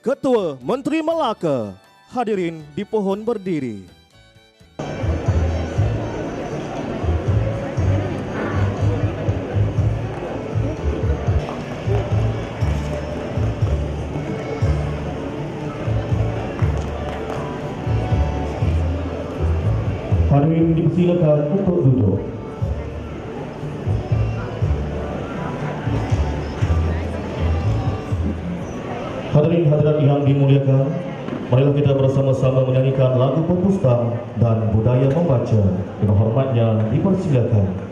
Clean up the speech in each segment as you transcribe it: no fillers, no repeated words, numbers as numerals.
Ketua Menteri Melaka, hadirin di pohon berdiri. Hadirin dipersilakan untuk duduk. Hadirin hadirat yang dimuliakan, marilah kita bersama-sama menyanyikan lagu Perpustaka dan Budaya Membaca. Dengan hormatnya dipersilakan.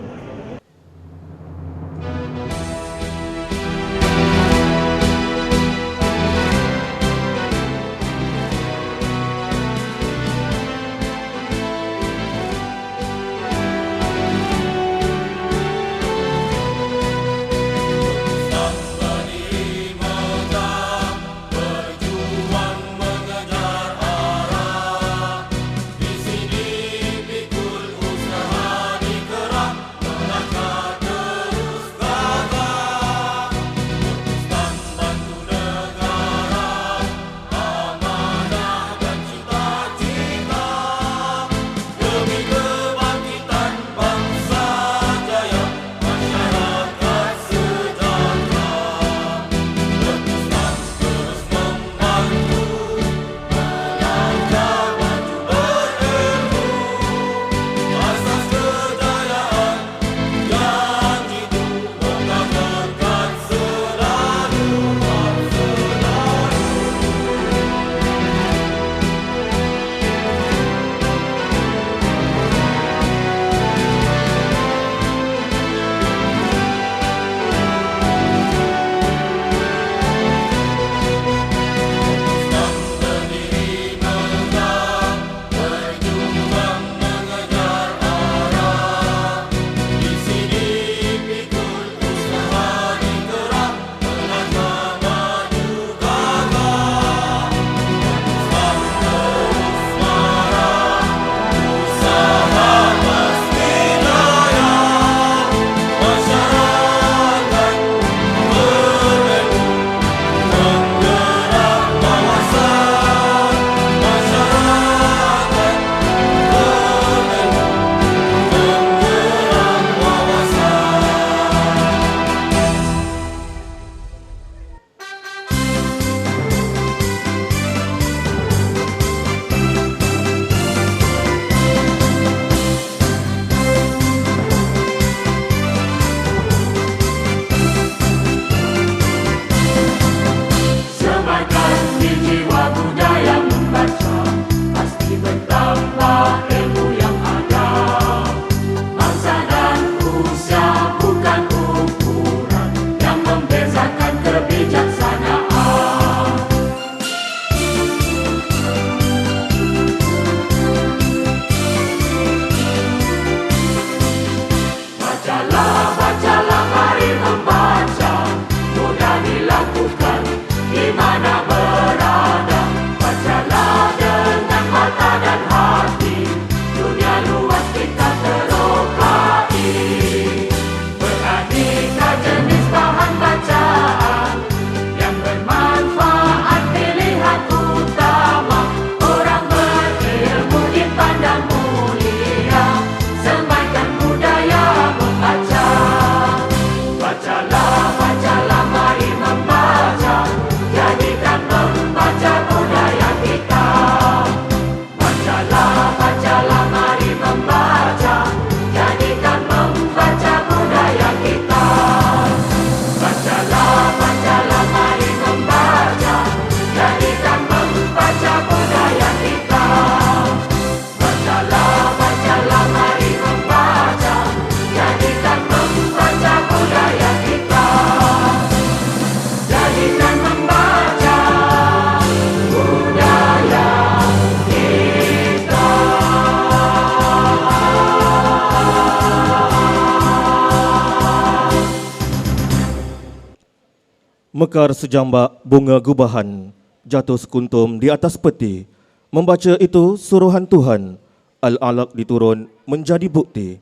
Mekar sejambak bunga gubahan, jatuh sekuntum di atas peti. Membaca itu suruhan Tuhan, Al-Alaq diturun menjadi bukti.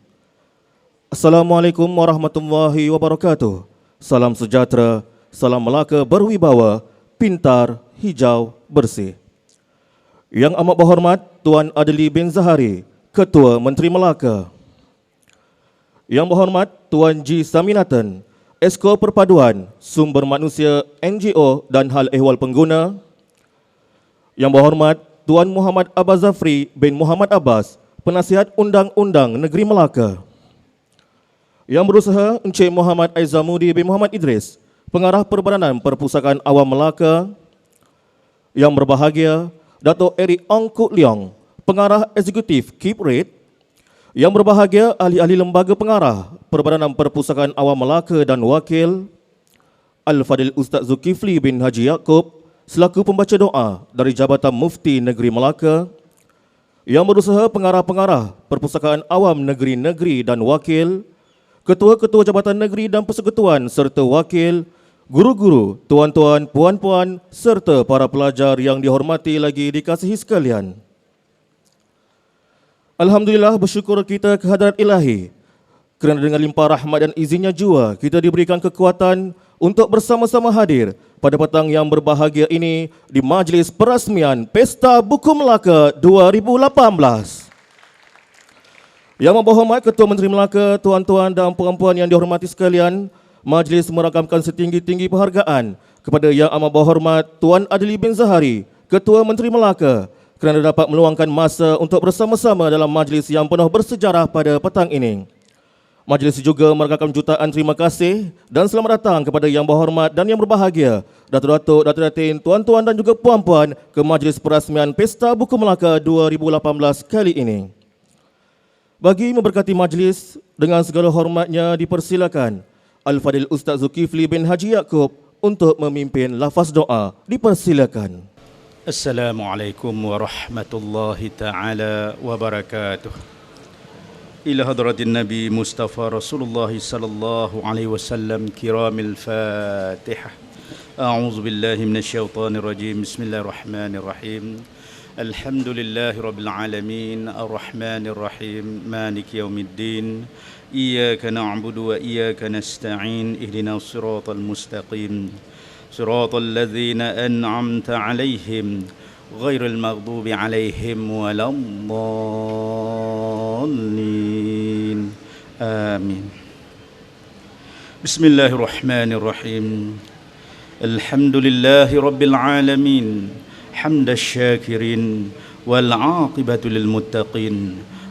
Assalamualaikum warahmatullahi wabarakatuh. Salam sejahtera, salam Melaka berwibawa, pintar hijau, bersih. Yang amat berhormat Tuan Adli bin Zahari, Ketua Menteri Melaka. Yang berhormat Tuan G. Saminathan, Esko Perpaduan Sumber Manusia NGO dan Hal Ehwal Pengguna. Yang berhormat Tuan Muhammad Abbas Zafri bin Muhammad Abbas, Penasihat Undang-Undang Negeri Melaka. Yang berusaha Encik Muhammad Aizamudi bin Muhammad Idris, Pengarah Perbadanan Perpustakaan Awam Melaka. Yang berbahagia Dato' Eric Ong Kut Leong, Pengarah Eksekutif Keep Rate. Yang berbahagia ahli-ahli lembaga pengarah Perbadanan Perpustakaan Awam Melaka dan Wakil. Al-Fadil Ustaz Zulkifli bin Haji Yaakob selaku pembaca doa dari Jabatan Mufti Negeri Melaka. Yang berusaha pengarah-pengarah Perpustakaan Awam Negeri-Negeri dan Wakil, ketua-ketua Jabatan Negeri dan Persekutuan serta wakil, guru-guru, tuan-tuan, puan-puan serta para pelajar yang dihormati lagi dikasihi sekalian. Alhamdulillah, bersyukur kita kehadrat Ilahi kerana dengan limpah rahmat dan izinnya jua kita diberikan kekuatan untuk bersama-sama hadir pada petang yang berbahagia ini di majlis perasmian Pesta Buku Melaka 2018. Yang berhormat Ketua Menteri Melaka, tuan-tuan dan puan-puan yang dihormati sekalian, majlis merakamkan setinggi-tinggi penghargaan kepada Yang Amat Berhormat Tuan Adli bin Zahari, Ketua Menteri Melaka, kerana dapat meluangkan masa untuk bersama-sama dalam majlis yang penuh bersejarah pada petang ini. Majlis juga merakamkan jutaan terima kasih dan selamat datang kepada Yang Berhormat dan Yang Berbahagia, Datuk-Datuk, Datuk-Datin, tuan-tuan dan juga puan-puan ke majlis perasmian Pesta Buku Melaka 2018 kali ini. Bagi memberkati majlis, dengan segala hormatnya dipersilakan Al-Fadil Ustaz Zulkifli bin Haji Yaakob untuk memimpin lafaz doa. Dipersilakan. Assalamualaikum warahmatullahi ta'ala wabarakatuh. Ila hadratin Nabi Mustafa Rasulullah sallallahu alaihi wasallam kiramil Fatihah. A'udzu billahi minasyaitonir rajim. Bismillahirrahmanirrahim. Alhamdulillahi rabbil alamin arrahmanir rahim maliki yaumiddin iyyaka na'budu wa iyyaka nasta'in ihdinas siratal mustaqim siratal ladzina an'amta 'alaihim ghairil maghdubi 'alaihim waladdallin amin. Bismillahirrahmanirrahim. Alhamdulillahi rabbil alamin حمد الشاكرين والعاقبة للمتقين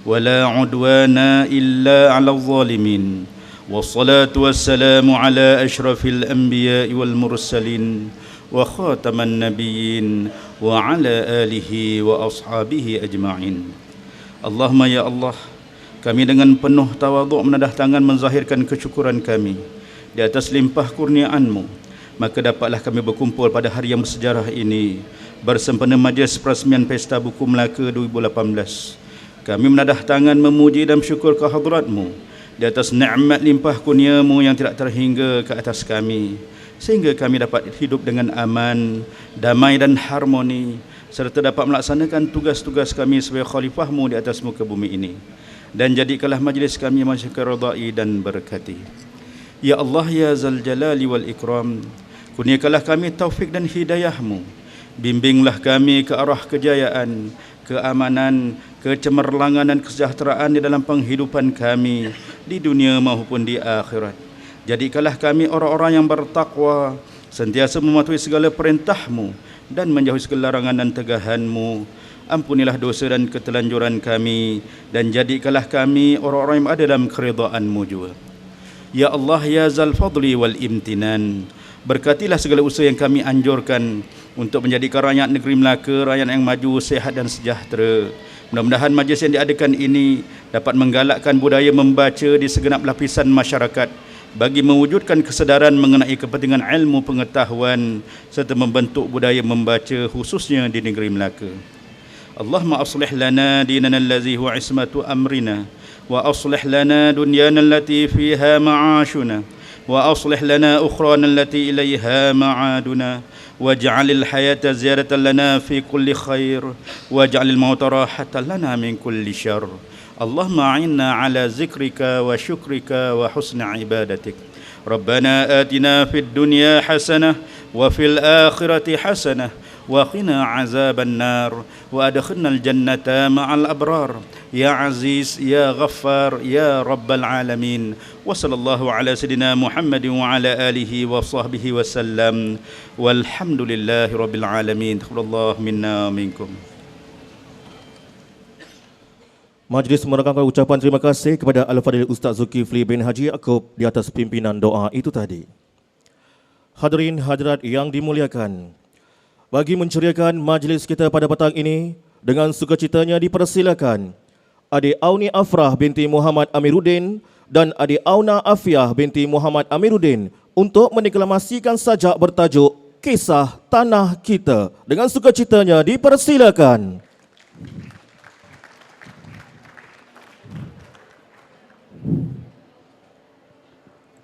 ولا عدوان إلا على الظالمين والصلاة والسلام على أشرف الأنبياء والمرسلين وخاتم النبيين وعلى آله وأصحابه أجمعين. اللهم ya Allah, kami dengan penuh tawaduk menadah tangan menzahirkan kesyukuran kami di atas limpah kurnia-Mu, maka dapatlah kami berkumpul pada hari yang bersejarah ini bersempena majlis perasmian Pesta Buku Melaka 2018. Kami menadah tangan memuji dan bersyukur ke hadrat-Mu di atas nikmat limpah kurnia-Mu yang tidak terhingga ke atas kami, sehingga kami dapat hidup dengan aman, damai dan harmoni, serta dapat melaksanakan tugas-tugas kami sebagai khalifah-Mu di atas muka bumi ini. Dan jadikanlah majlis kami majlis keridai dan berkati. Ya Allah, ya Zal Jalali wal Ikram, kurniakanlah kami taufik dan hidayah-Mu. Bimbinglah kami ke arah kejayaan, keamanan, kecemerlangan dan kesejahteraan di dalam penghidupan kami di dunia maupun di akhirat. Jadikanlah kami orang-orang yang bertakwa, sentiasa mematuhi segala perintah-Mu dan menjauhi segala larangan dan tegahan-Mu. Ampunilah dosa dan ketelanjuran kami dan jadikanlah kami orang-orang yang ada dalam keridhaan-Mu juga. Ya Allah, ya Zal Fadli wal Imtinan, berkatilah segala usaha yang kami anjurkan untuk menjadikan rakyat negeri Melaka rakyat yang maju, sehat dan sejahtera. Mudah-mudahan majlis yang diadakan ini dapat menggalakkan budaya membaca di segenap lapisan masyarakat bagi mewujudkan kesedaran mengenai kepentingan ilmu pengetahuan serta membentuk budaya membaca khususnya di negeri Melaka. Allahumma aslih lana dinana allazi huwa ismatu amrina wa aslih lana dunyana allati fiha ma'ashuna wa aslih lana ukhrana allati ilayha ma'aduna waj'alil hayata ziyaratan lana fi kulli khair waj'alil mauta rahatan lana min kulli syarr. Allahumma a'inna ala zikrika wa syukrika wa husni ibadatik. Rabbana atina fid dunya hasanah wa fil akhirati hasanah وقنا عذاب النار وأدخلنا الجنة مع الأبرار يا عزيز يا غفار يا رب العالمين وصلى الله على سيدنا محمد وعلى آله وصحبه وسلم والحمد لله رب العالمين تقبل الله منا ومنكم. Majlis menekankan ucapan terima kasih kepada Al-Fadhil Ustaz Zulkifli bin Haji Yaakob di atas pimpinan doa itu tadi. Hadirin hadirat yang dimuliakan, bagi menceriakan majlis kita pada petang ini, dengan sukacitanya dipersilakan Adik Auni Afrah binti Muhammad Amiruddin dan Adik Auna Afiah binti Muhammad Amiruddin untuk mendeklamasikan sajak bertajuk Kisah Tanah Kita. Dengan sukacitanya dipersilakan.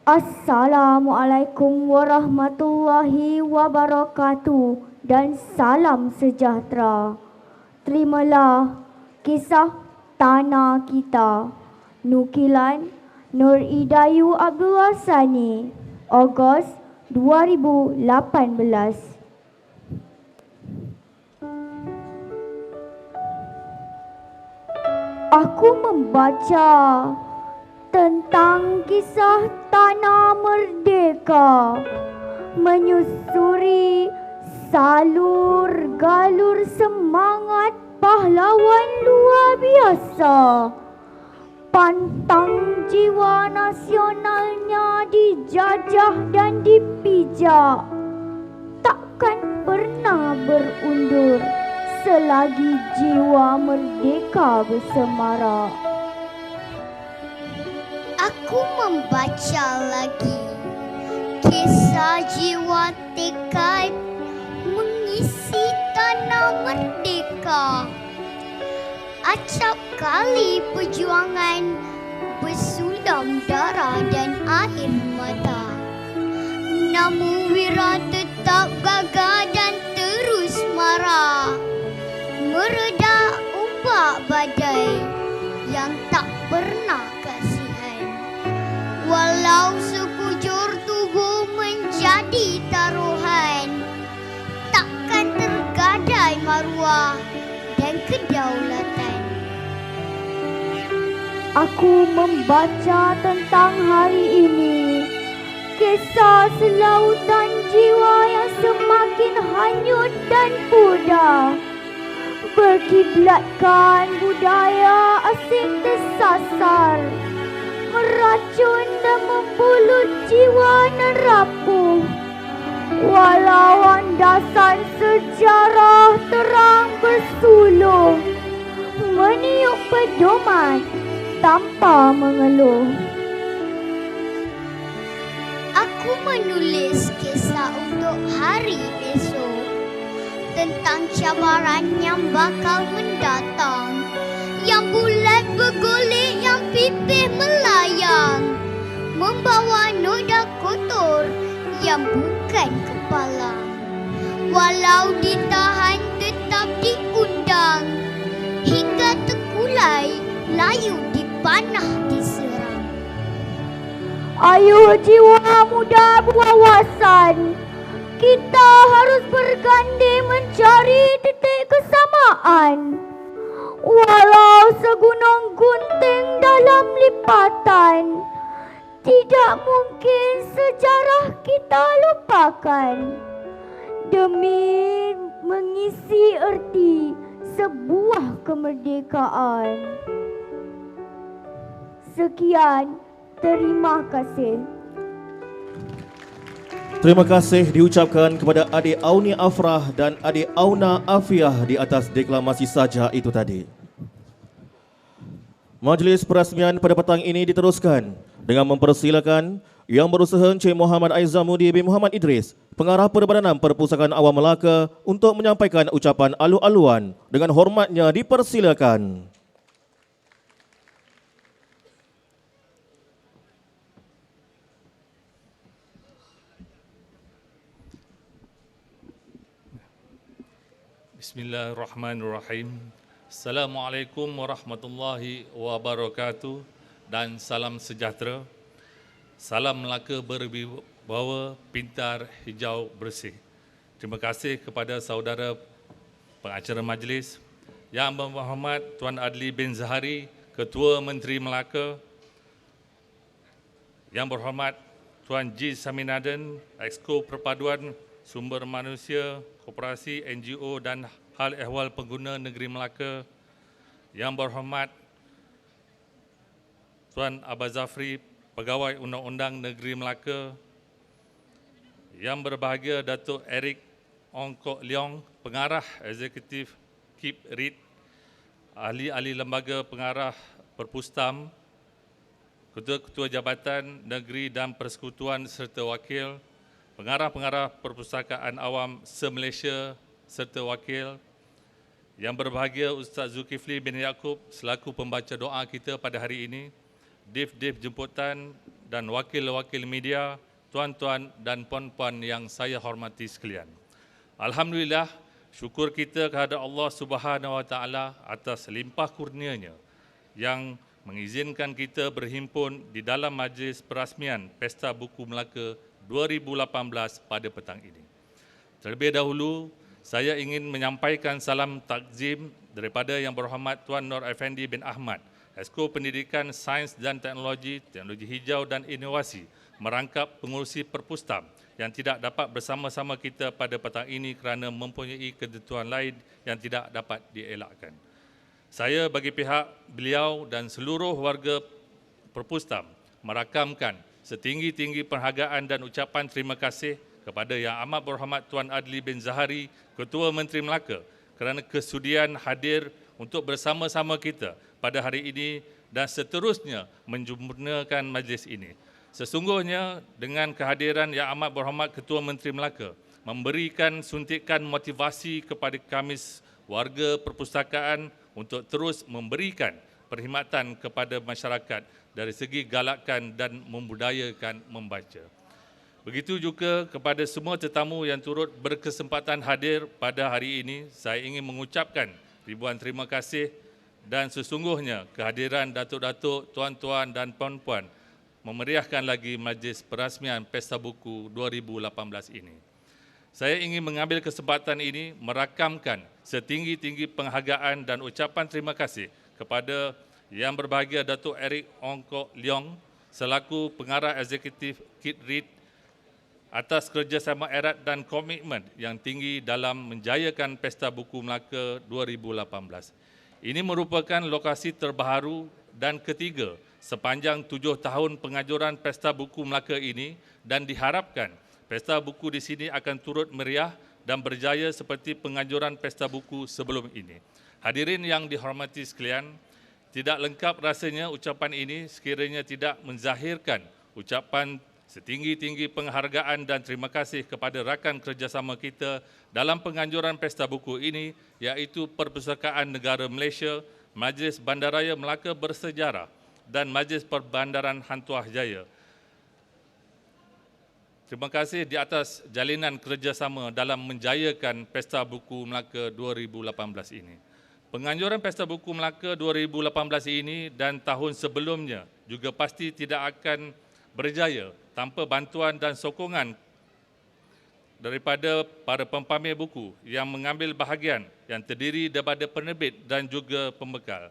Assalamualaikum warahmatullahi wabarakatuh dan salam sejahtera. Terimalah kisah Tanah Kita. Nukilan Nur Idayu Abdul Sani, Ogos 2018. Aku membaca tentang kisah tanah merdeka, menyusuri salur-galur semangat pahlawan luar biasa. Pantang jiwa nasionalnya dijajah dan dipijak, takkan pernah berundur selagi jiwa merdeka bersemarak. Aku membaca lagi kisah jiwa tekad mengisi tanah merdeka. Acap kali perjuangan bersulam darah dan air mata. Namun Wira tetap gagah dan terus marah, mereda ombak badai yang tak pernah kasihan. Walau sekujur tubuh menjadi taruhan, takkan tergadai maruah dan kedaulatan. Aku membaca tentang hari ini, kisah selautan jiwa yang semakin hanyut dan pudar, berkiblatkan budaya asing tersasar, meracun dan membulut jiwa dan rapuh. Walau landasan sejarah terang bersuluh, meniup pedoman tanpa mengeluh. Aku menulis kisah untuk hari esok, tentang cabaran yang bakal mendatang, yang bulat bergolek, yang pipih melayang, membawa noda kotor yang bukan kepalang. Walau ditahan tetap diundang, hingga terkulai layu dipanah diserang. Ayuh jiwa muda berwawasan, kita harus berganding mencari titik kesamaan. Walau segunung gunting dalam lipatan, tidak mungkin sejarah kita lupakan, demi mengisi erti sebuah kemerdekaan. Sekian, terima kasih. Terima kasih diucapkan kepada Adik Auni Afrah dan Adik Auna Afiah di atas deklamasi saja itu tadi. Majlis perasmian pada petang ini diteruskan dengan mempersilakan Yang Berusaha Encik Muhammad Aizamudi bin Muhammad Idris, Pengarah Perbadanan Perpustakaan Awam Melaka, untuk menyampaikan ucapan alu-aluan. Dengan hormatnya dipersilakan. Bismillahirrahmanirrahim. Assalamualaikum warahmatullahi wabarakatuh dan salam sejahtera. Salam Melaka berwibawa, pintar, hijau, bersih. Terima kasih kepada saudara pengacara majlis, Yang Berhormat Tuan Adli bin Zahari, Ketua Menteri Melaka, Yang Berhormat Tuan G. Saminaden, Exco Perpaduan Sumber Manusia, Koperasi, NGO dan Hal Ehwal Pengguna Negeri Melaka, Yang Berhormat Tuan Abah Zafri, Pegawai Undang-Undang Negeri Melaka, Yang berbahagia Datuk Eric Ong Kok Leong, Pengarah Eksekutif KIP REIT, Ahli-ahli Lembaga Pengarah Perpustam, Ketua-Ketua Jabatan Negeri dan Persekutuan serta Wakil, Pengarah-pengarah Perpustakaan Awam se-Malaysia serta Wakil, Yang berbahagia Ustaz Zulkifli bin Yaakob selaku pembaca doa kita pada hari ini, Div-Div Jemputan dan Wakil-Wakil Media, Tuan-tuan dan puan-puan yang saya hormati sekalian. Alhamdulillah, syukur kita kehadrat Allah Subhanahu Wa Taala atas limpah kurnianya yang mengizinkan kita berhimpun di dalam majlis perasmian Pesta Buku Melaka 2018 pada petang ini. Terlebih dahulu, saya ingin menyampaikan salam takzim daripada Yang Berhormat Tuan Nur Effendi bin Ahmad, Exco Pendidikan Sains dan Teknologi, Teknologi Hijau dan Inovasi, merangkap pengurusi Perpustam yang tidak dapat bersama-sama kita pada petang ini kerana mempunyai ketentuan lain yang tidak dapat dielakkan. Saya bagi pihak beliau dan seluruh warga Perpustam merakamkan setinggi-tinggi penghargaan dan ucapan terima kasih kepada Yang Amat Berhormat Tuan Adli bin Zahari, Ketua Menteri Melaka, kerana kesudian hadir untuk bersama-sama kita pada hari ini dan seterusnya menyempurnakan majlis ini. Sesungguhnya dengan kehadiran Yang Amat Berhormat Ketua Menteri Melaka memberikan suntikan motivasi kepada kami warga perpustakaan untuk terus memberikan perkhidmatan kepada masyarakat dari segi galakan dan membudayakan membaca. Begitu juga kepada semua tetamu yang turut berkesempatan hadir pada hari ini, saya ingin mengucapkan ribuan terima kasih dan sesungguhnya kehadiran datuk-datuk, tuan-tuan dan puan-puan memeriahkan lagi majlis perasmian Pesta Buku 2018 ini. Saya ingin mengambil kesempatan ini merakamkan setinggi-tinggi penghargaan dan ucapan terima kasih kepada Yang berbahagia Datuk Eric Ong Kok Leong selaku Pengarah Eksekutif KIP REIT atas kerjasama erat dan komitmen yang tinggi dalam menjayakan Pesta Buku Melaka 2018. Ini merupakan lokasi terbaharu dan ketiga sepanjang 7 tahun pengajuran Pesta Buku Melaka ini dan diharapkan Pesta Buku di sini akan turut meriah dan berjaya seperti pengajuran Pesta Buku sebelum ini. Hadirin yang dihormati sekalian, tidak lengkap rasanya ucapan ini sekiranya tidak menzahirkan ucapan setinggi-tinggi penghargaan dan terima kasih kepada rakan kerjasama kita dalam penganjuran Pesta Buku ini, iaitu Perpustakaan Negara Malaysia, Majlis Bandaraya Melaka Bersejarah dan Majlis Perbandaran Hantuah Jaya. Terima kasih di atas jalinan kerjasama dalam menjayakan Pesta Buku Melaka 2018 ini. Penganjuran Pesta Buku Melaka 2018 ini dan tahun sebelumnya juga pasti tidak akan berjaya tanpa bantuan dan sokongan daripada para pempamer buku yang mengambil bahagian yang terdiri daripada penerbit dan juga pembekal.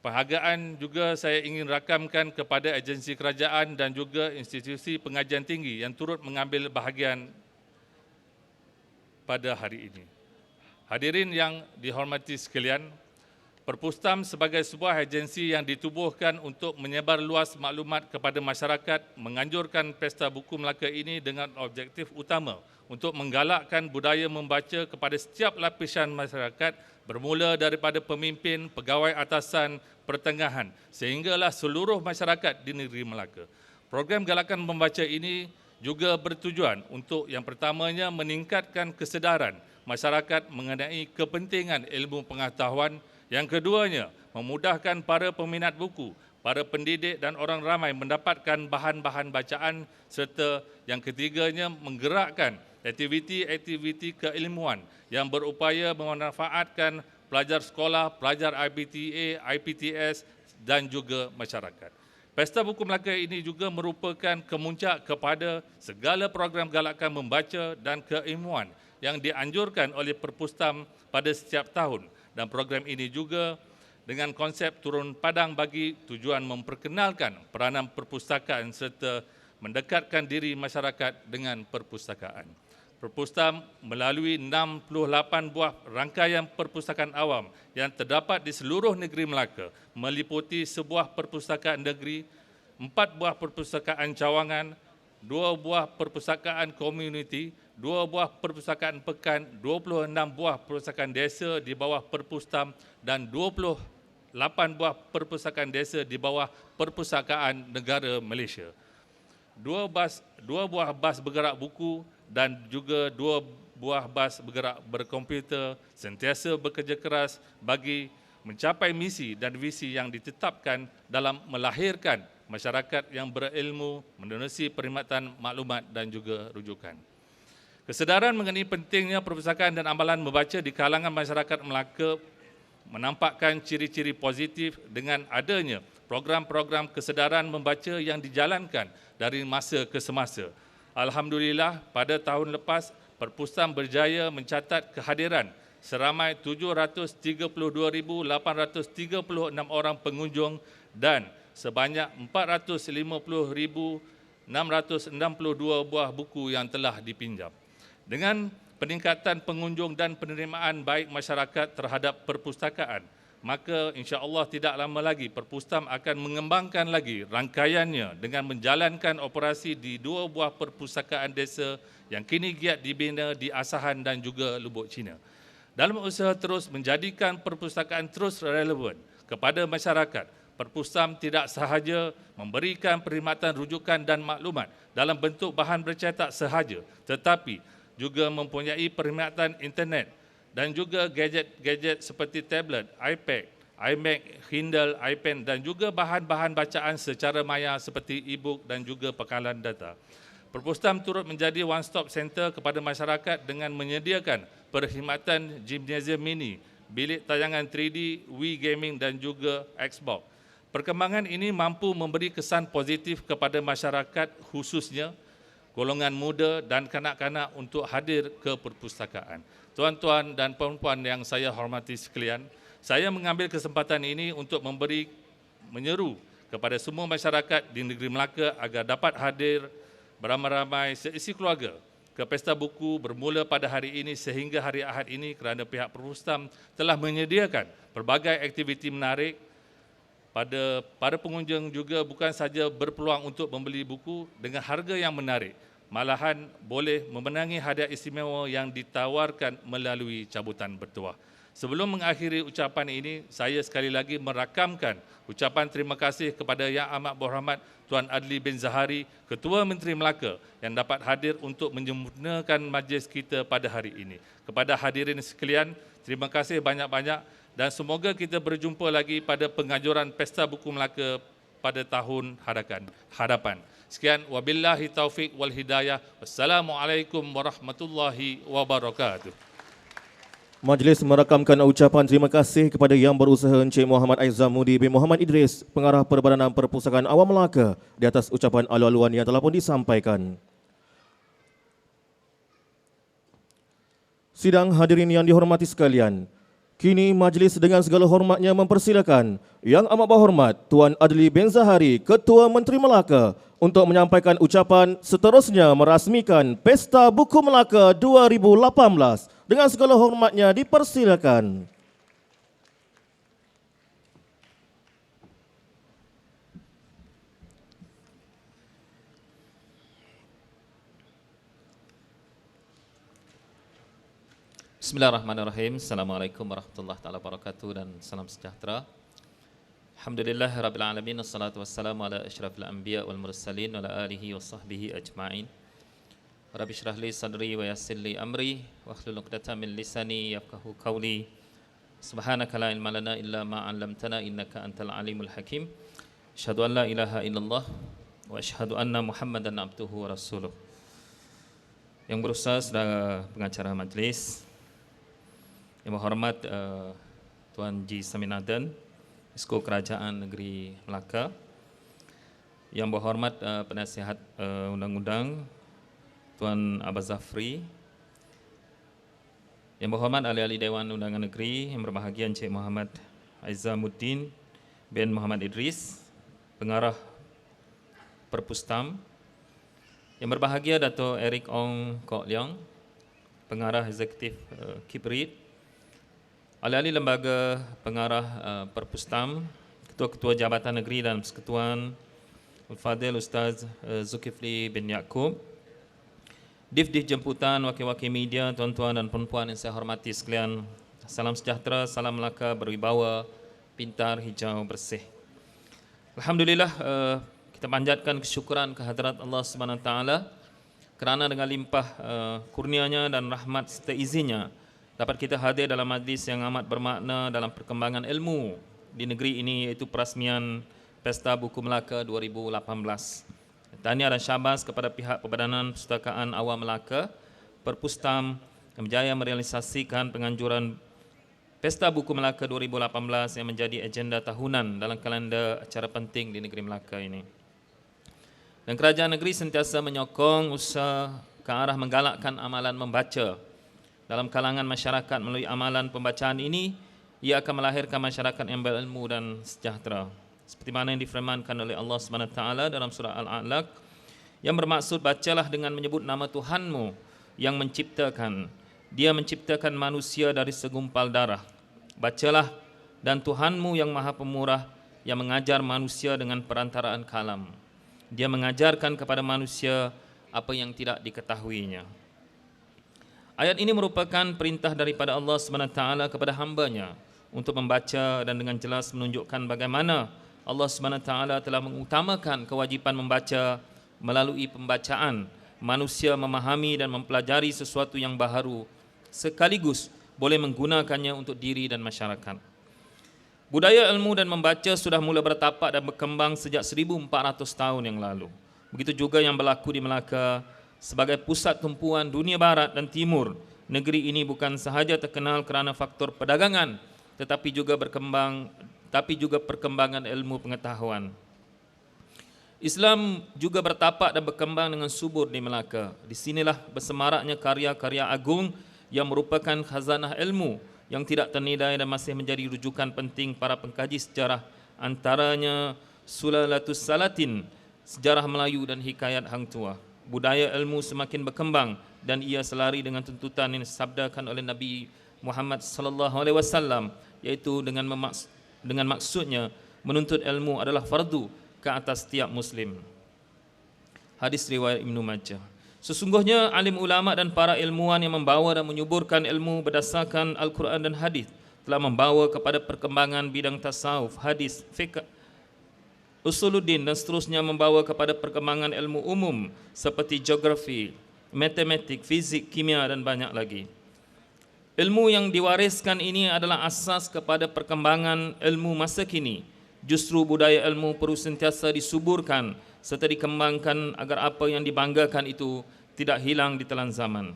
Penghargaan juga saya ingin rakamkan kepada agensi kerajaan dan juga institusi pengajian tinggi yang turut mengambil bahagian pada hari ini. Hadirin yang dihormati sekalian, Perpustam sebagai sebuah agensi yang ditubuhkan untuk menyebar luas maklumat kepada masyarakat, menganjurkan Pesta Buku Melaka ini dengan objektif utama untuk menggalakkan budaya membaca kepada setiap lapisan masyarakat bermula daripada pemimpin, pegawai atasan, pertengahan sehinggalah seluruh masyarakat di negeri Melaka. Program galakan membaca ini juga bertujuan untuk yang pertamanya meningkatkan kesedaran masyarakat mengenai kepentingan ilmu pengetahuan. Yang keduanya, memudahkan para peminat buku, para pendidik dan orang ramai mendapatkan bahan-bahan bacaan serta yang ketiganya menggerakkan aktiviti-aktiviti keilmuan yang berupaya memanfaatkan pelajar sekolah, pelajar IPTA, IPTS dan juga masyarakat. Pesta Buku Melaka ini juga merupakan kemuncak kepada segala program galakan membaca dan keilmuan yang dianjurkan oleh Perpustam pada setiap tahun. Dan program ini juga dengan konsep turun padang bagi tujuan memperkenalkan peranan perpustakaan serta mendekatkan diri masyarakat dengan perpustakaan. Perpustam melalui 68 buah rangkaian perpustakaan awam yang terdapat di seluruh negeri Melaka meliputi sebuah perpustakaan negeri, 4 buah perpustakaan cawangan, 2 buah perpustakaan komuniti, 2 buah perpustakaan pekan, 26 buah perpustakaan desa di bawah Perpustam dan 28 buah perpustakaan desa di bawah Perpustakaan Negara Malaysia. 2 buah bas bergerak buku dan juga 2 buah bas bergerak berkomputer sentiasa bekerja keras bagi mencapai misi dan visi yang ditetapkan dalam melahirkan masyarakat yang berilmu, menerusi perkhidmatan maklumat dan juga rujukan. Kesedaran mengenai pentingnya perpustakaan dan amalan membaca di kalangan masyarakat Melaka menampakkan ciri-ciri positif dengan adanya program-program kesedaran membaca yang dijalankan dari masa ke semasa. Alhamdulillah, pada tahun lepas, Perpustam berjaya mencatat kehadiran seramai 732,836 orang pengunjung dan sebanyak 450,662 buah buku yang telah dipinjam. Dengan peningkatan pengunjung dan penerimaan baik masyarakat terhadap perpustakaan, maka insya-Allah tidak lama lagi Perpustam akan mengembangkan lagi rangkaiannya dengan menjalankan operasi di 2 buah perpustakaan desa yang kini giat dibina di Asahan dan juga Lubuk Cina. Dalam usaha terus menjadikan perpustakaan terus relevan kepada masyarakat, Perpustam tidak sahaja memberikan perkhidmatan rujukan dan maklumat dalam bentuk bahan bercetak sahaja, tetapi juga mempunyai perkhidmatan internet dan juga gadget-gadget seperti tablet, iPad, iMac, Kindle, iPen dan juga bahan-bahan bacaan secara maya seperti e-book dan juga pekalan data. Perpustam turut menjadi one-stop center kepada masyarakat dengan menyediakan perkhidmatan gimnasium mini, bilik tayangan 3D, Wii Gaming dan juga Xbox. Perkembangan ini mampu memberi kesan positif kepada masyarakat khususnya golongan muda dan kanak-kanak untuk hadir ke perpustakaan. Tuan-tuan dan puan-puan yang saya hormati sekalian, saya mengambil kesempatan ini untuk menyeru kepada semua masyarakat di negeri Melaka agar dapat hadir beramai-ramai seisi keluarga ke Pesta Buku bermula pada hari ini sehingga hari Ahad ini kerana pihak Perpustam telah menyediakan pelbagai aktiviti menarik pada para pengunjung juga bukan saja berpeluang untuk membeli buku dengan harga yang menarik, malahan boleh memenangi hadiah istimewa yang ditawarkan melalui cabutan bertuah. Sebelum mengakhiri ucapan ini, saya sekali lagi merakamkan ucapan terima kasih kepada Yang Amat Berhormat Tuan Adli bin Zahari, Ketua Menteri Melaka yang dapat hadir untuk menyempurnakan majlis kita pada hari ini. Kepada hadirin sekalian, terima kasih banyak-banyak dan semoga kita berjumpa lagi pada penganjuran Pesta Buku Melaka pada tahun hadapan. Sekian, wabillahi taufik wal hidayah. Wassalamualaikum warahmatullahi wabarakatuh. Majlis merakamkan ucapan terima kasih kepada Yang Berusaha Encik Muhammad Aizamudi bin Muhammad Idris, Pengarah Perbadanan Perpustakaan Awam Melaka, di atas ucapan alu-aluan yang telah pun disampaikan. Sidang hadirin yang dihormati sekalian, kini majlis dengan segala hormatnya mempersilakan Yang Amat Berhormat Tuan Adli bin Zahari, Ketua Menteri Melaka, untuk menyampaikan ucapan seterusnya merasmikan Pesta Buku Melaka 2018. Dengan segala hormatnya dipersilakan. Bismillahirrahmanirrahim. Assalamualaikum warahmatullahi wabarakatuh dan salam sejahtera. Alhamdulillah rabbil alamin, wassalatu wassalamu ala asyrafil anbiya wal mursalin wa ala alihi wa sahbihi ajma'in. Rabbi syrah li sadri wa yassir li amri wa hlul 'uqdatam min lisani yafqahu qawli. Subhanaka la ilma lana illa ma 'allamtana innaka antal alimul hakim. Asyhadu an la ilaha illallah wa asyhadu anna Muhammadan abduhu wa rasuluh. Yang berusaha saudara pengacara majlis, yang berhormat Tuan Ji Saminadan, Esko Kerajaan Negeri Melaka, Yang berhormat penasihat undang-undang Tuan Abaz Zafri, yang berhormat ahli-ahli Dewan Undangan Negeri, yang berbahagia Encik Muhammad Aizamuddin bin Muhammad Idris, Pengarah Perpustam, yang berbahagia Dato' Eric Ong Kok Leong, Pengarah Eksekutif Kibrit, ahli-ahli Lembaga Pengarah Perpustam, Ketua-Ketua Jabatan Negeri dan Persekutuan, Al-Fadhil Ustaz Zulkifli bin Yaakob, Div-Div Jemputan, wakil-wakil media, tuan-tuan dan puan-puan yang saya hormati sekalian. Salam sejahtera, salam Melaka berwibawa, pintar, hijau, bersih. Alhamdulillah, kita panjatkan kesyukuran kehadrat Allah SWT kerana dengan limpah kurnianya dan rahmat serta izinnya dapat kita hadir dalam majlis yang amat bermakna dalam perkembangan ilmu di negeri ini, iaitu perasmian Pesta Buku Melaka 2018. Tahniah dan syabas kepada pihak Perbadanan Perpustakaan Awam Melaka, Perpustam, yang berjaya merealisasikan penganjuran Pesta Buku Melaka 2018 yang menjadi agenda tahunan dalam kalender acara penting di negeri Melaka ini. Dan kerajaan negeri sentiasa menyokong usaha ke arah menggalakkan amalan membaca dalam kalangan masyarakat. Melalui amalan pembacaan ini, ia akan melahirkan masyarakat yang berilmu dan sejahtera. Seperti mana yang difirmankan oleh Allah SWT dalam surah Al-A'laq, yang bermaksud bacalah dengan menyebut nama Tuhanmu yang menciptakan. Dia menciptakan manusia dari segumpal darah. Bacalah dan Tuhanmu yang Maha Pemurah yang mengajar manusia dengan perantaraan kalam. Dia mengajarkan kepada manusia apa yang tidak diketahuinya. Ayat ini merupakan perintah daripada Allah SWT kepada hamba-Nya untuk membaca dan dengan jelas menunjukkan bagaimana Allah SWT telah mengutamakan kewajipan membaca. Melalui pembacaan, manusia memahami dan mempelajari sesuatu yang baharu, sekaligus boleh menggunakannya untuk diri dan masyarakat. Budaya ilmu dan membaca sudah mula bertapak dan berkembang sejak 1400 tahun yang lalu. Begitu juga yang berlaku di Melaka. Sebagai pusat tumpuan dunia barat dan timur, negeri ini bukan sahaja terkenal kerana faktor perdagangan, tetapi juga perkembangan ilmu pengetahuan. Islam juga bertapak dan berkembang dengan subur di Melaka. Di sinilah bersemaraknya karya-karya agung yang merupakan khazanah ilmu yang tidak ternilai dan masih menjadi rujukan penting para pengkaji sejarah, antaranya Sulalatus Salatin, sejarah Melayu dan hikayat Hang Tuah. Budaya ilmu semakin berkembang dan ia selari dengan tuntutan yang disabdakan oleh Nabi Muhammad sallallahu alaihi wasallam, iaitu dengan maksudnya menuntut ilmu adalah fardu ke atas setiap muslim. Hadis riwayat Ibnu Majah. Sesungguhnya alim ulama dan para ilmuwan yang membawa dan menyuburkan ilmu berdasarkan Al-Quran dan hadis telah membawa kepada perkembangan bidang tasawuf, hadis, fiqh, usuluddin dan seterusnya, membawa kepada perkembangan ilmu umum seperti geografi, matematik, fizik, kimia dan banyak lagi. Ilmu yang diwariskan ini adalah asas kepada perkembangan ilmu masa kini. Justru budaya ilmu perlu sentiasa disuburkan serta dikembangkan agar apa yang dibanggakan itu tidak hilang di telan zaman.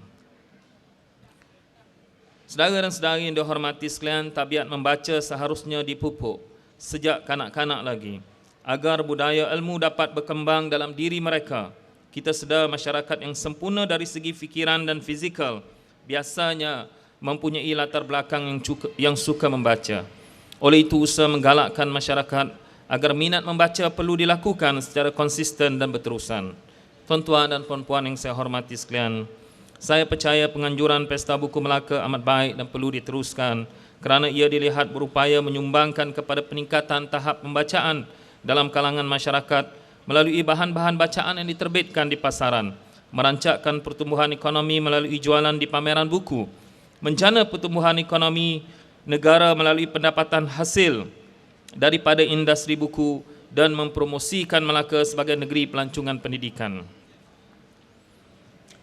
Saudara dan saudari yang dihormati sekalian, tabiat membaca seharusnya dipupuk sejak kanak-kanak lagi agar budaya ilmu dapat berkembang dalam diri mereka. Kita sedar masyarakat yang sempurna dari segi fikiran dan fizikal biasanya mempunyai latar belakang yang suka membaca. Oleh itu, usaha menggalakkan masyarakat agar minat membaca perlu dilakukan secara konsisten dan berterusan. Tuan-tuan dan puan-puan yang saya hormati sekalian, saya percaya penganjuran Pesta Buku Melaka amat baik dan perlu diteruskan kerana ia dilihat berupaya menyumbangkan kepada peningkatan tahap pembacaan dalam kalangan masyarakat melalui bahan-bahan bacaan yang diterbitkan di pasaran, merancangkan pertumbuhan ekonomi melalui jualan di pameran buku, menjana pertumbuhan ekonomi negara melalui pendapatan hasil daripada industri buku dan mempromosikan Melaka sebagai negeri pelancongan pendidikan.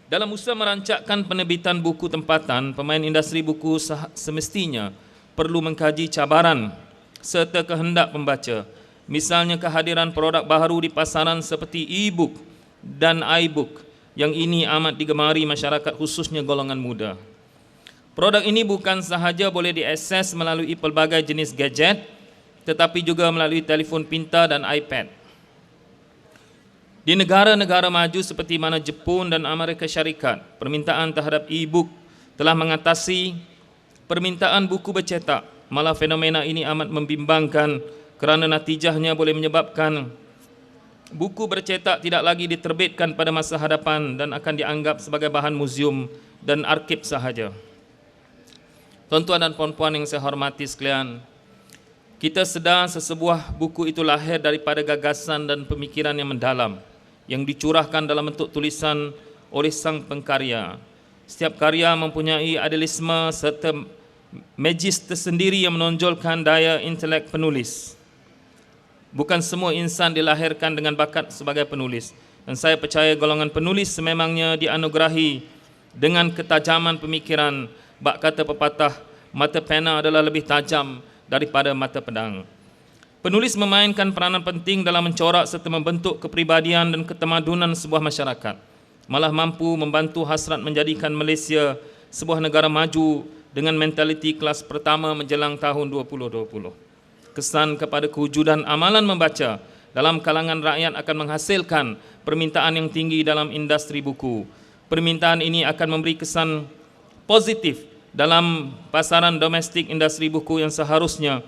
Dalam usaha merancangkan penerbitan buku tempatan, pemain industri buku semestinya perlu mengkaji cabaran serta kehendak pembaca. Misalnya kehadiran produk baharu di pasaran seperti e-book dan iBook yang ini amat digemari masyarakat khususnya golongan muda. Produk ini bukan sahaja boleh diakses melalui pelbagai jenis gadget, tetapi juga melalui telefon pintar dan iPad. Di negara-negara maju seperti mana Jepun dan Amerika Syarikat, permintaan terhadap e-book telah mengatasi permintaan buku bercetak. Malah fenomena ini amat membimbangkan kerana natijahnya boleh menyebabkan buku bercetak tidak lagi diterbitkan pada masa hadapan dan akan dianggap sebagai bahan muzium dan arsip sahaja. Tuan-tuan dan puan-puan yang saya hormati sekalian, kita sedar sesebuah buku itu lahir daripada gagasan dan pemikiran yang mendalam yang dicurahkan dalam bentuk tulisan oleh sang pengkarya. Setiap karya mempunyai idealisme serta magis tersendiri yang menonjolkan daya intelek penulis. Bukan semua insan dilahirkan dengan bakat sebagai penulis, dan saya percaya golongan penulis sememangnya dianugerahi dengan ketajaman pemikiran. Bak kata pepatah, mata pena adalah lebih tajam daripada mata pedang. Penulis memainkan peranan penting dalam mencorak serta membentuk kepribadian dan ketamadunan sebuah masyarakat. Malah mampu membantu hasrat menjadikan Malaysia sebuah negara maju dengan mentaliti kelas pertama menjelang tahun 2020. Kesan kepada kewujudan amalan membaca dalam kalangan rakyat akan menghasilkan permintaan yang tinggi dalam industri buku. Permintaan ini akan memberi kesan positif dalam pasaran domestik industri buku yang seharusnya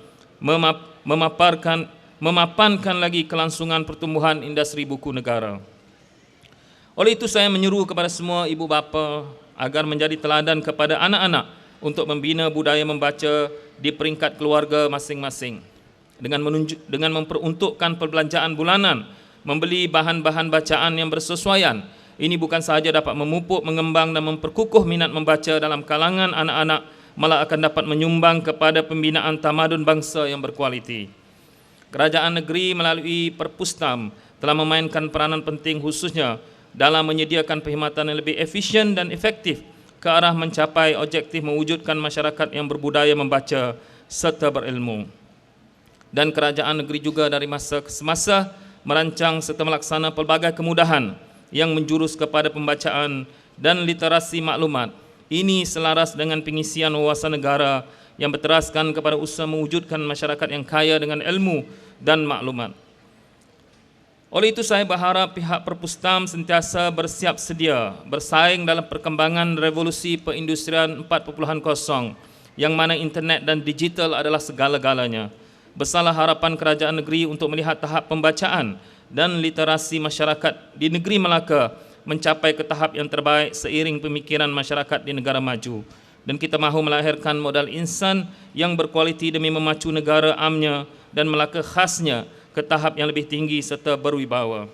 memapankan lagi kelangsungan pertumbuhan industri buku negara. Oleh itu saya menyeru kepada semua ibu bapa agar menjadi teladan kepada anak-anak untuk membina budaya membaca di peringkat keluarga masing-masing. Dengan memperuntukkan perbelanjaan bulanan, membeli bahan-bahan bacaan yang bersesuaian. Ini bukan sahaja dapat memupuk, mengembang dan memperkukuh minat membaca dalam kalangan anak-anak, malah akan dapat menyumbang kepada pembinaan tamadun bangsa yang berkualiti. Kerajaan negeri melalui Perpustam telah memainkan peranan penting khususnya dalam menyediakan perkhidmatan yang lebih efisien dan efektif ke arah mencapai objektif mewujudkan masyarakat yang berbudaya membaca serta berilmu. Dan kerajaan negeri juga dari masa ke semasa merancang serta melaksana pelbagai kemudahan yang menjurus kepada pembacaan dan literasi maklumat. Ini selaras dengan pengisian wawasan negara yang berteraskan kepada usaha mewujudkan masyarakat yang kaya dengan ilmu dan maklumat. Oleh itu saya berharap pihak Perpustam sentiasa bersiap sedia bersaing dalam perkembangan revolusi perindustrian 4.0 yang mana internet dan digital adalah segala-galanya. Besarlah harapan kerajaan negeri untuk melihat tahap pembacaan dan literasi masyarakat di negeri Melaka mencapai ke tahap yang terbaik seiring pemikiran masyarakat di negara maju. Dan kita mahu melahirkan modal insan yang berkualiti demi memacu negara amnya dan Melaka khasnya ke tahap yang lebih tinggi serta berwibawa.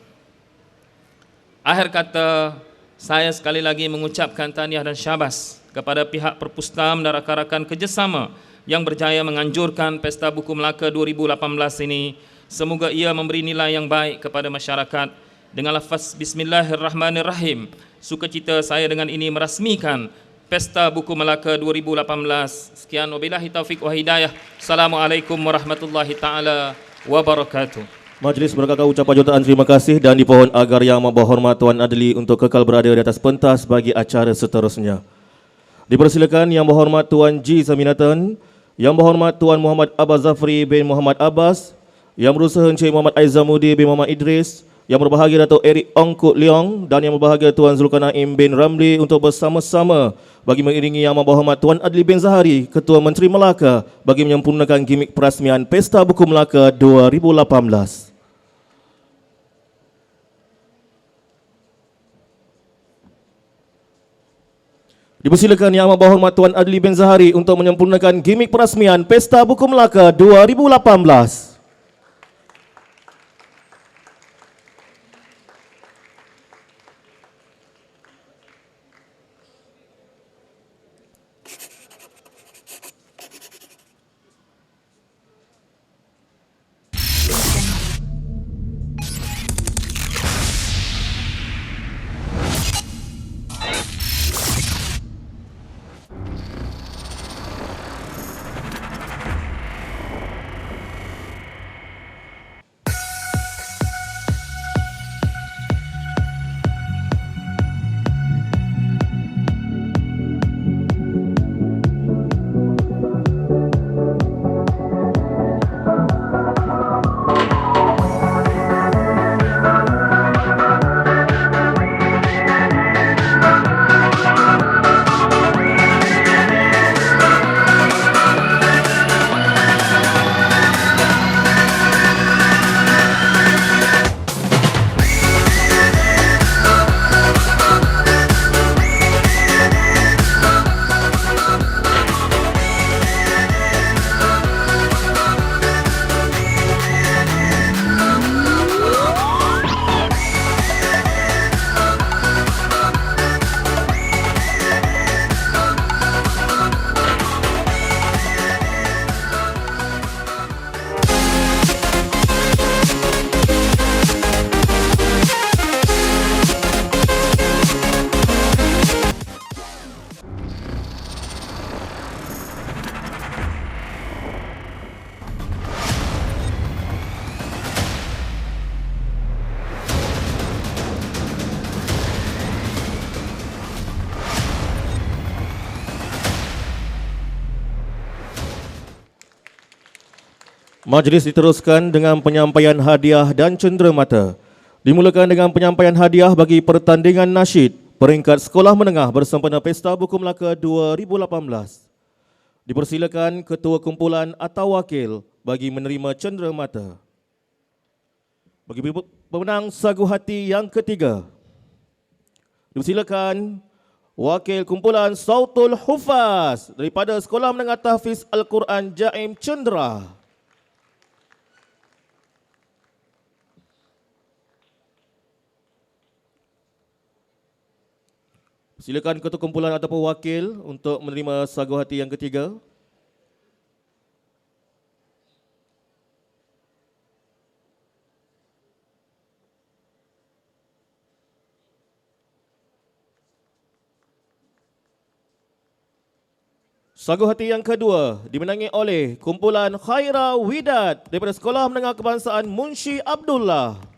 Akhir kata, saya sekali lagi mengucapkan tahniah dan syabas kepada pihak Perpustam dan rakan-rakan kerjasama yang berjaya menganjurkan Pesta Buku Melaka 2018 ini. Semoga ia memberi nilai yang baik kepada masyarakat. Dengan lafaz Bismillahirrahmanirrahim, sukacita saya dengan ini merasmikan Pesta Buku Melaka 2018. Sekian, wabillahi taufiq wa hidayah. Assalamualaikum warahmatullahi taala wabarakatuh. Majlis berkata ucapan jutaan terima kasih dan dipohon agar Yang Berhormat Tuan Adli untuk kekal berada di atas pentas bagi acara seterusnya. Dipersilakan Yang Berhormat Tuan G. Saminathan, Yang Berhormat Tuan Muhammad Abbas Zafri bin Muhammad Abbas, Yang Berusaha Encik Muhammad Aizamudi bin Muhammad Idris, Yang Berbahagia Datuk Eric Ong Kut Leong dan Yang Berbahagia Tuan Zulkarnaim bin Ramli untuk bersama-sama bagi mengiringi Yang Berhormat Tuan Adli bin Zahari, Ketua Menteri Melaka, bagi menyempurnakan gimik perasmian Pesta Buku Melaka 2018. Dipersilakan Yang Berhormat Tuan Adli bin Zahari untuk menyempurnakan gimik perasmian Pesta Buku Melaka 2018. Majlis diteruskan dengan penyampaian hadiah dan cenderamata. Dimulakan dengan penyampaian hadiah bagi pertandingan nasyid peringkat sekolah menengah bersempena Pesta Buku Melaka 2018. Dipersilakan ketua kumpulan atau wakil bagi menerima cenderamata. Bagi pemenang sagu hati yang ketiga, dipersilakan wakil kumpulan Sautul Hufaz daripada Sekolah Menengah Tahfiz Al-Quran Jaim Cendera. Silakan ketua kumpulan ataupun wakil untuk menerima sagu hati yang ketiga. Sagu hati yang kedua dimenangi oleh kumpulan Khaira Widat daripada Sekolah Menengah Kebangsaan Munshi Abdullah.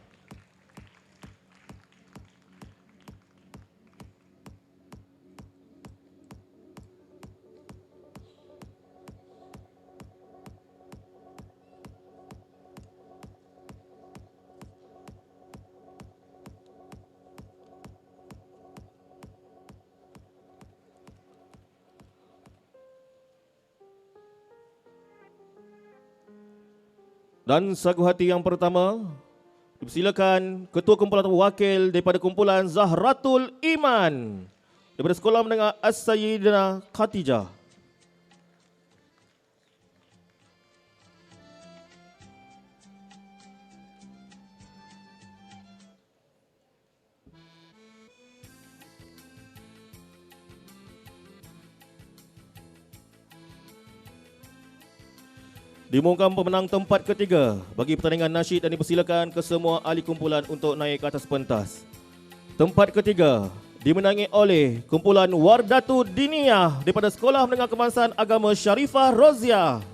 Dan sagu hati yang pertama, dipersilakan ketua kumpulan atau wakil daripada kumpulan Zahratul Iman daripada Sekolah Menengah As-Sayyidina Khatijah. Diumumkan pemenang tempat ketiga bagi pertandingan nasyid dan dipersilakan ke semua ahli kumpulan untuk naik ke atas pentas. Tempat ketiga dimenangi oleh kumpulan Wardatu Diniyah daripada Sekolah Menengah Kebangsaan Agama Syarifah Roziah.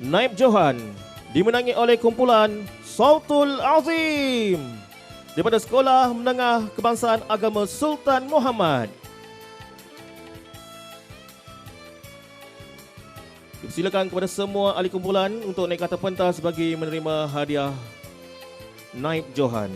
Naib Johan dimenangi oleh kumpulan Sautul Azim daripada Sekolah Menengah Kebangsaan Agama Sultan Muhammad. Silakan kepada semua ahli kumpulan untuk naik ke atas pentas bagi menerima hadiah Naib Johan.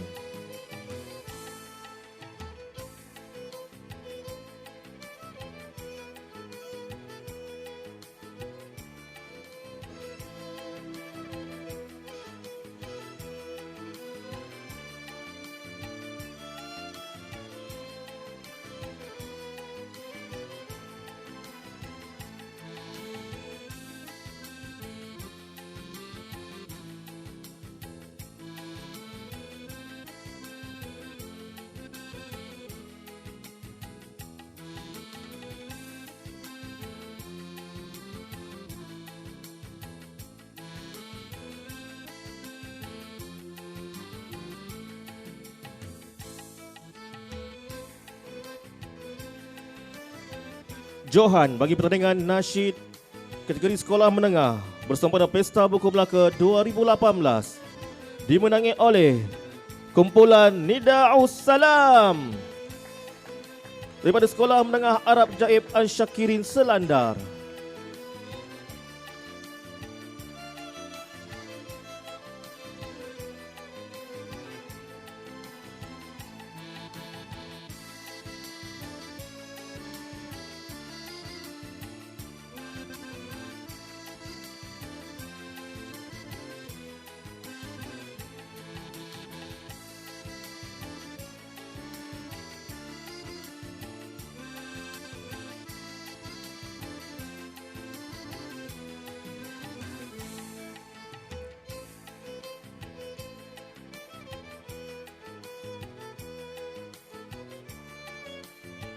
Johan bagi pertandingan nasyid kategori sekolah menengah bersempena Pesta Buku Melaka 2018 dimenangi oleh kumpulan Nida'us Salam daripada Sekolah Menengah Arab Jaib Ansyakirin Selandar.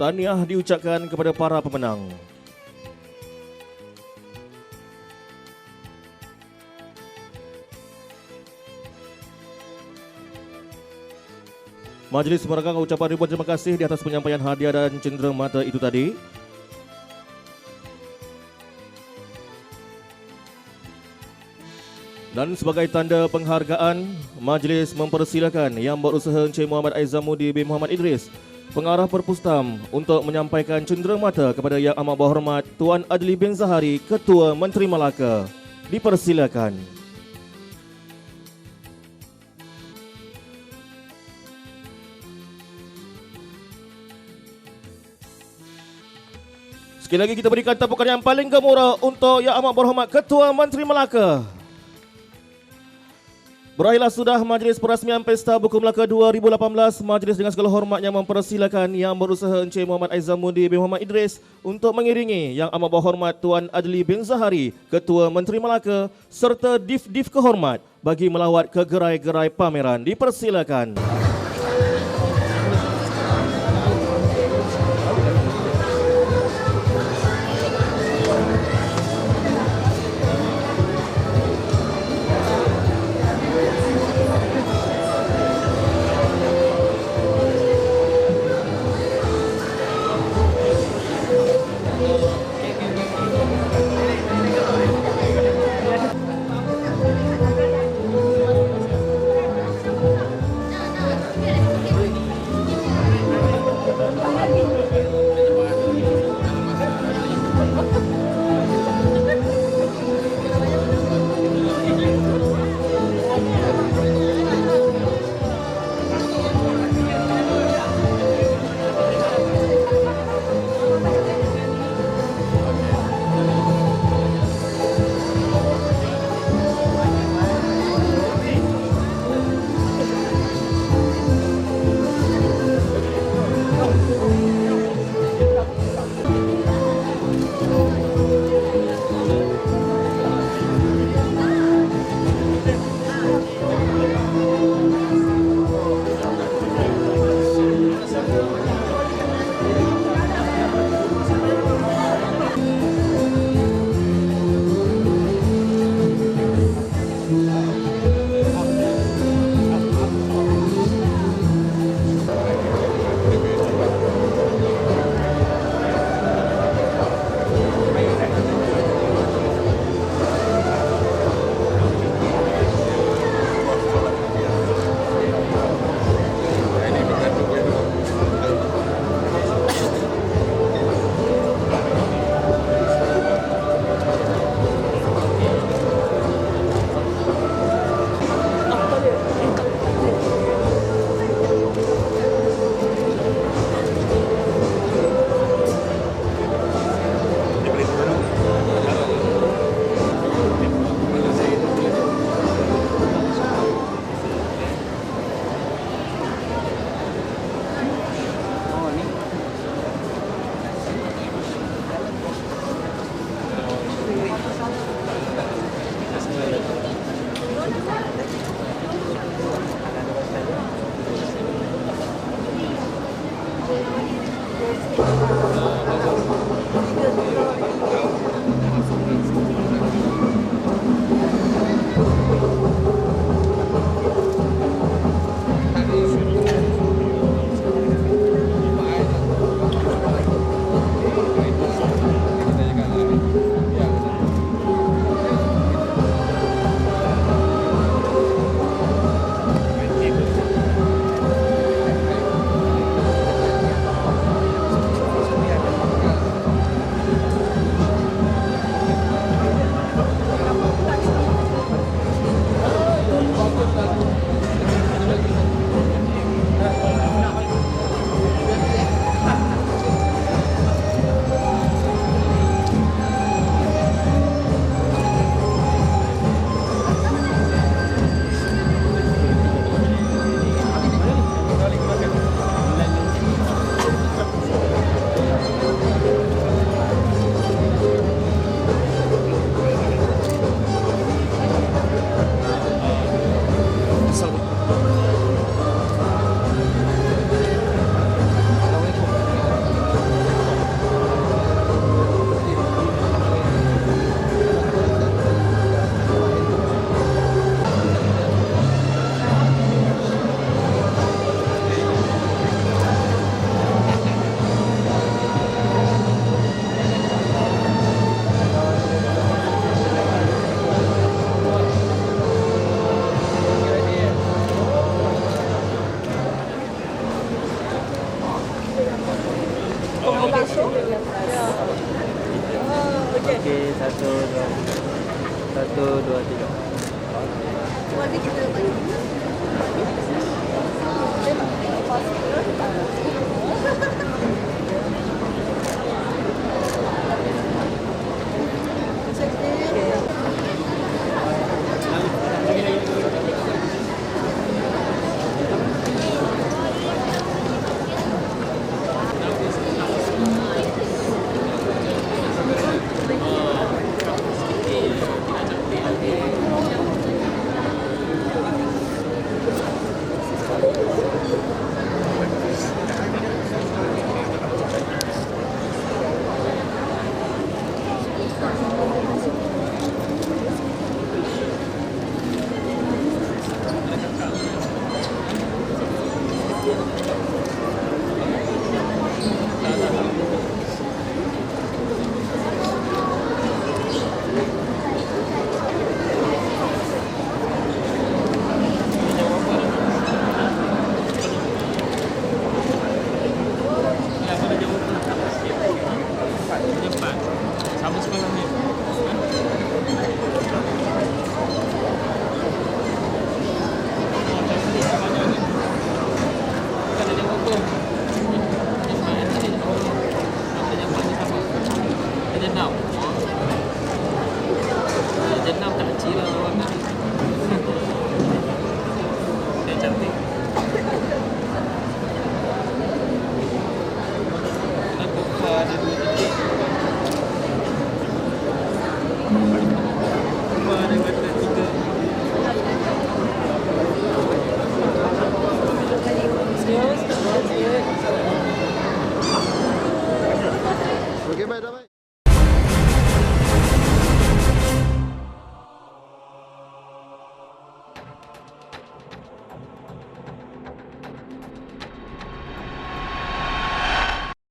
Tahniah diucapkan kepada para pemenang. Majlis meregang ucapan ribuan terima kasih di atas penyampaian hadiah dan cenderamata itu tadi. Dan sebagai tanda penghargaan, majlis mempersilakan Yang Berusaha Encik Muhammad Aizamudi bin Muhammad Idris, Pengarah Perpustam, untuk menyampaikan cenderamata kepada Yang Amat Berhormat Tuan Adli bin Zahari, Ketua Menteri Melaka. Dipersilakan. Sekali lagi kita berikan tepukan yang paling gemuruh untuk Yang Amat Berhormat Ketua Menteri Melaka. Berakhirlah sudah Majlis Perasmian Pesta Buku Melaka 2018. Majlis dengan segala hormatnya mempersilakan Yang Berusaha Encik Muhammad Aizamudi bin Muhammad Idris untuk mengiringi Yang Amat Berhormat Tuan Adli bin Zahari, Ketua Menteri Melaka, serta div-div kehormat bagi melawat ke gerai-gerai pameran. Dipersilakan. Satu, dua, tiga.